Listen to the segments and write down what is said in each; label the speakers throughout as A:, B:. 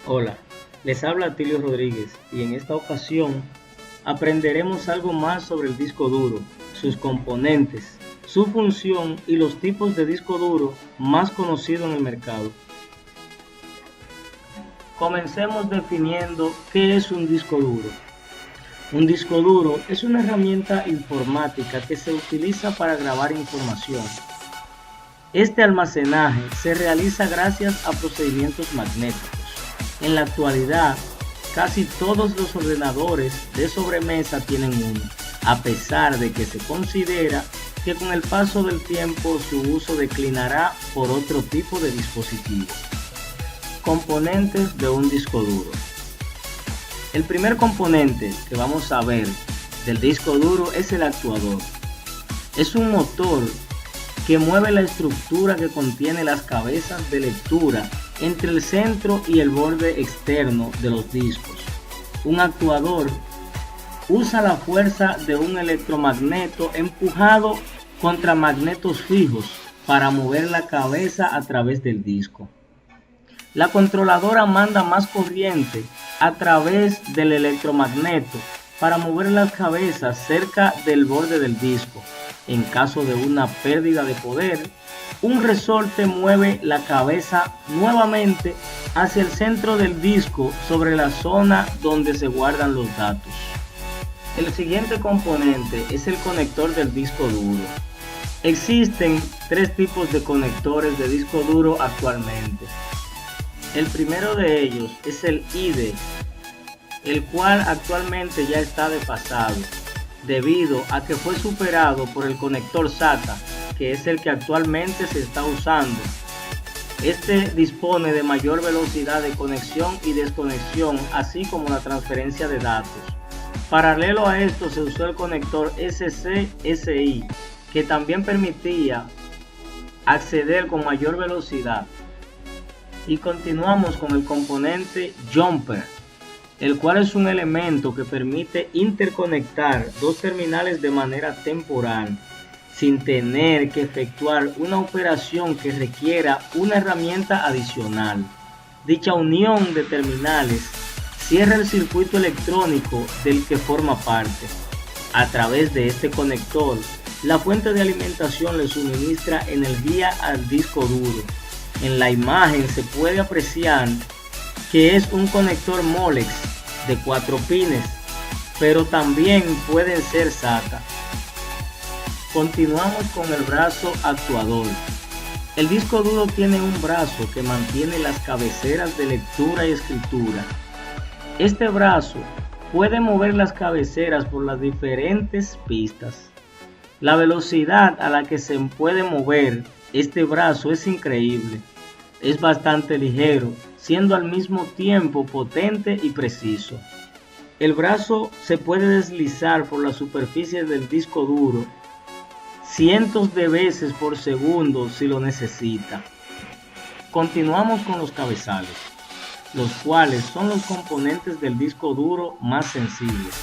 A: Hola, les habla Atilio Rodríguez y en esta ocasión aprenderemos algo más sobre el disco duro, sus componentes, su función y los tipos de disco duro más conocidos en el mercado. Comencemos definiendo qué es un disco duro. Un disco duro es una herramienta informática que se utiliza para grabar información. Este almacenaje se realiza gracias a procedimientos magnéticos. En la actualidad, casi todos los ordenadores de sobremesa tienen uno, a pesar de que se considera que con el paso del tiempo su uso declinará por otro tipo de dispositivo. Componentes de un disco duro. El primer componente que vamos a ver del disco duro es el actuador. Es un motor que mueve la estructura que contiene las cabezas de lectura entre el centro y el borde externo de los discos. Un actuador usa la fuerza de un electromagneto empujado contra magnetos fijos para mover la cabeza a través del disco. La controladora manda más corriente a través del electromagneto para mover las cabezas cerca del borde del disco. En caso de una pérdida de poder, un resorte mueve la cabeza nuevamente hacia el centro del disco sobre la zona donde se guardan los datos. El siguiente componente es el conector del disco duro. Existen tres tipos de conectores de disco duro actualmente. El primero de ellos es el IDE, el cual actualmente ya está desfasado, debido a que fue superado por el conector SATA, que es el que actualmente se está usando. Este dispone de mayor velocidad de conexión y desconexión, así como la transferencia de datos. Paralelo a esto se usó el conector SC-SI, que también permitía acceder con mayor velocidad. Y continuamos con el componente Jumper, el cual es un elemento que permite interconectar dos terminales de manera temporal, sin tener que efectuar una operación que requiera una herramienta adicional. Dicha unión de terminales cierra el circuito electrónico del que forma parte. A través de este conector, la fuente de alimentación le suministra energía al disco duro. En la imagen se puede apreciar que es un conector Molex de 4 pines, pero también pueden ser SATA. Continuamos con el brazo actuador. El disco duro tiene un brazo que mantiene las cabeceras de lectura y escritura. Este brazo puede mover las cabeceras por las diferentes pistas. La velocidad a la que se puede mover este brazo es increíble. Es bastante ligero, siendo al mismo tiempo potente y preciso. El brazo se puede deslizar por la superficie del disco duro cientos de veces por segundo si lo necesita. Continuamos con los cabezales, los cuales son los componentes del disco duro más sensibles.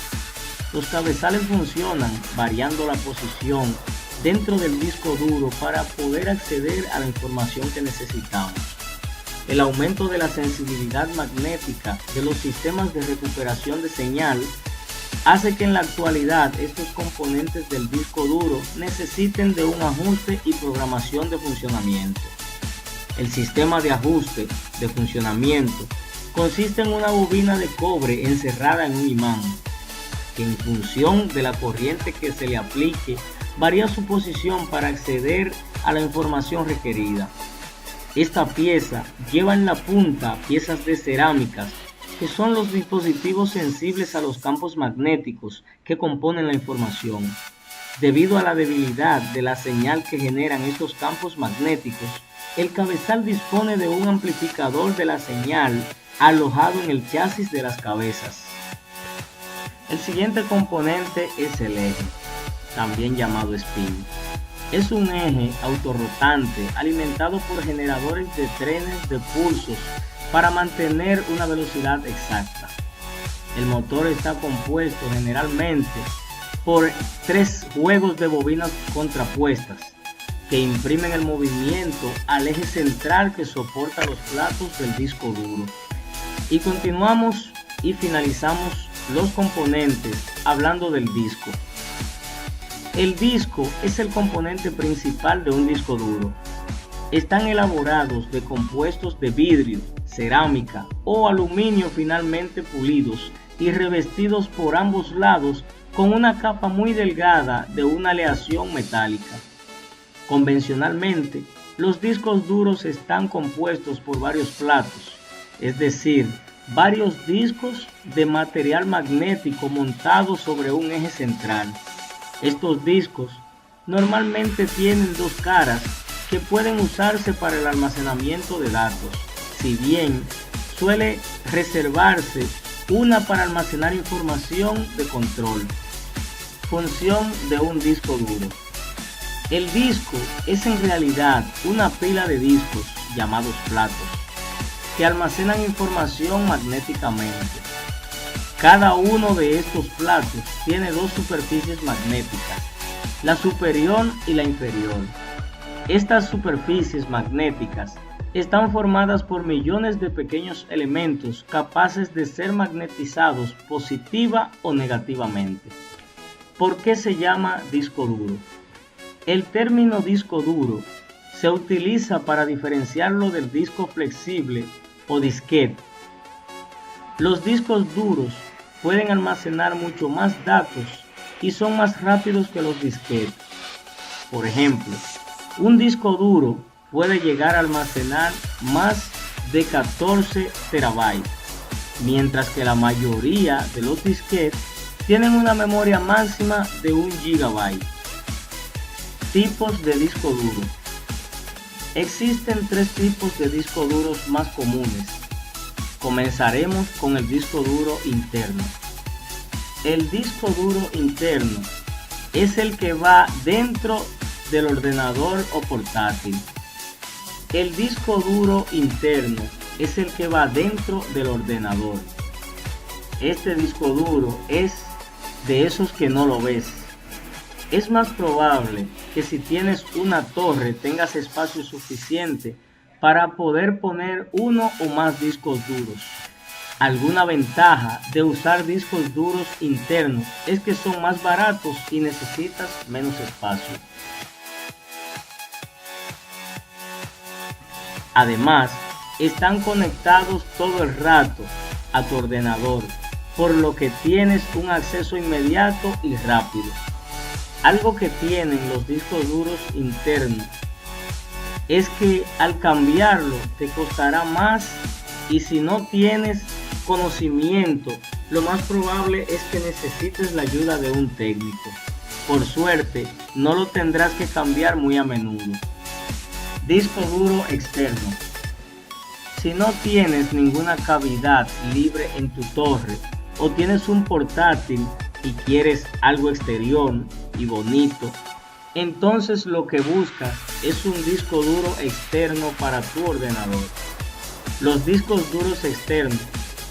A: Los cabezales funcionan variando la posición dentro del disco duro para poder acceder a la información que necesitamos. El aumento de la sensibilidad magnética de los sistemas de recuperación de señal hace que en la actualidad estos componentes del disco duro necesiten de un ajuste y programación de funcionamiento. El sistema de ajuste de funcionamiento consiste en una bobina de cobre encerrada en un imán, que en función de la corriente que se le aplique varía su posición para acceder a la información requerida. Esta pieza lleva en la punta piezas de cerámicas, que son los dispositivos sensibles a los campos magnéticos que componen la información. Debido a la debilidad de la señal que generan estos campos magnéticos, el cabezal dispone de un amplificador de la señal alojado en el chasis de las cabezas. El siguiente componente es el eje, también llamado spin. Es un eje autorrotante alimentado por generadores de trenes de pulsos para mantener una velocidad exacta. El motor está compuesto generalmente por 3 juegos de bobinas contrapuestas que imprimen el movimiento al eje central que soporta los platos del disco duro. Y continuamos y finalizamos los componentes hablando del disco. El disco es el componente principal de un disco duro. Están elaborados de compuestos de vidrio, cerámica o aluminio finamente pulidos y revestidos por ambos lados con una capa muy delgada de una aleación metálica. Convencionalmente, los discos duros están compuestos por varios platos, es decir, varios discos de material magnético montados sobre un eje central. Estos discos normalmente tienen dos caras que pueden usarse para el almacenamiento de datos, si bien suele reservarse una para almacenar información de control. Función de un disco duro. El disco es en realidad una pila de discos llamados platos que almacenan información magnéticamente. Cada uno de estos platos tiene dos superficies magnéticas, la superior y la inferior. Estas superficies magnéticas están formadas por millones de pequeños elementos capaces de ser magnetizados positiva o negativamente. ¿Por qué se llama disco duro? El término disco duro se utiliza para diferenciarlo del disco flexible o disquete. Los discos duros pueden almacenar mucho más datos y son más rápidos que los disquetes. Por ejemplo, un disco duro puede llegar a almacenar más de 14 terabytes, mientras que la mayoría de los disquetes tienen una memoria máxima de 1 gigabyte. Tipos de disco duro. Existen 3 tipos de discos duros más comunes. Comenzaremos con el disco duro interno. El disco duro interno es el que va dentro del ordenador o portátil. El disco duro interno es el que va dentro del ordenador. Este disco duro es de esos que no lo ves. Es más probable que si tienes una torre tengas espacio suficiente para poder poner uno o más discos duros. Alguna ventaja de usar discos duros internos es que son más baratos y necesitas menos espacio. Además, están conectados todo el rato a tu ordenador, por lo que tienes un acceso inmediato y rápido. Algo que tienen los discos duros internos es que al cambiarlo te costará más, y si no tienes conocimiento, lo más probable es que necesites la ayuda de un técnico. Por suerte, no lo tendrás que cambiar muy a menudo. Disco duro externo. Si no tienes ninguna cavidad libre en tu torre o tienes un portátil y quieres algo exterior y bonito, entonces lo que buscas es un disco duro externo para tu ordenador. Los discos duros externos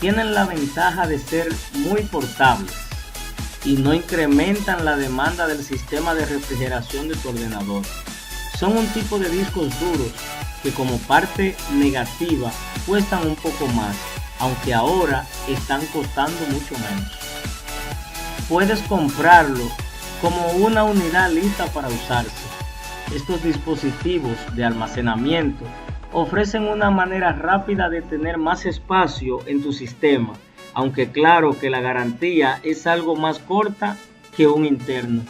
A: tienen la ventaja de ser muy portables y no incrementan la demanda del sistema de refrigeración de tu ordenador. Son un tipo de discos duros que como parte negativa cuestan un poco más, aunque ahora están costando mucho menos. Puedes comprarlo como una unidad lista para usarse. Estos dispositivos de almacenamiento ofrecen una manera rápida de tener más espacio en tu sistema, aunque claro que la garantía es algo más corta que un interno.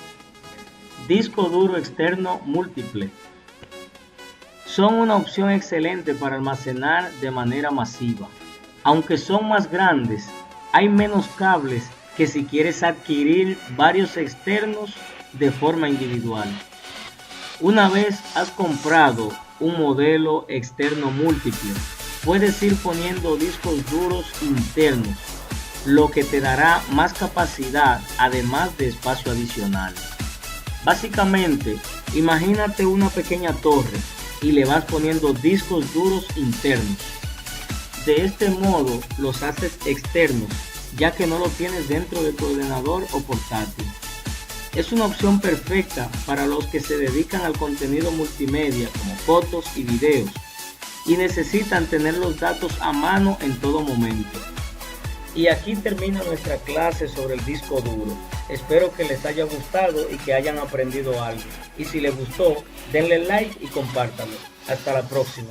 A: Disco duro externo múltiple. Son una opción excelente para almacenar de manera masiva. Aunque son más grandes, hay menos cables que si quieres adquirir varios externos de forma individual. Una vez has comprado un modelo externo múltiple, puedes ir poniendo discos duros internos, lo que te dará más capacidad además de espacio adicional. Básicamente, imagínate una pequeña torre y le vas poniendo discos duros internos. De este modo los haces externos, ya que no lo tienes dentro de tu ordenador o portátil. Es una opción perfecta para los que se dedican al contenido multimedia como fotos y videos. y necesitan tener los datos a mano en todo momento. Y aquí termina nuestra clase sobre el disco duro. Espero que les haya gustado y que hayan aprendido algo. Y si les gustó, denle like y compártanlo. Hasta la próxima.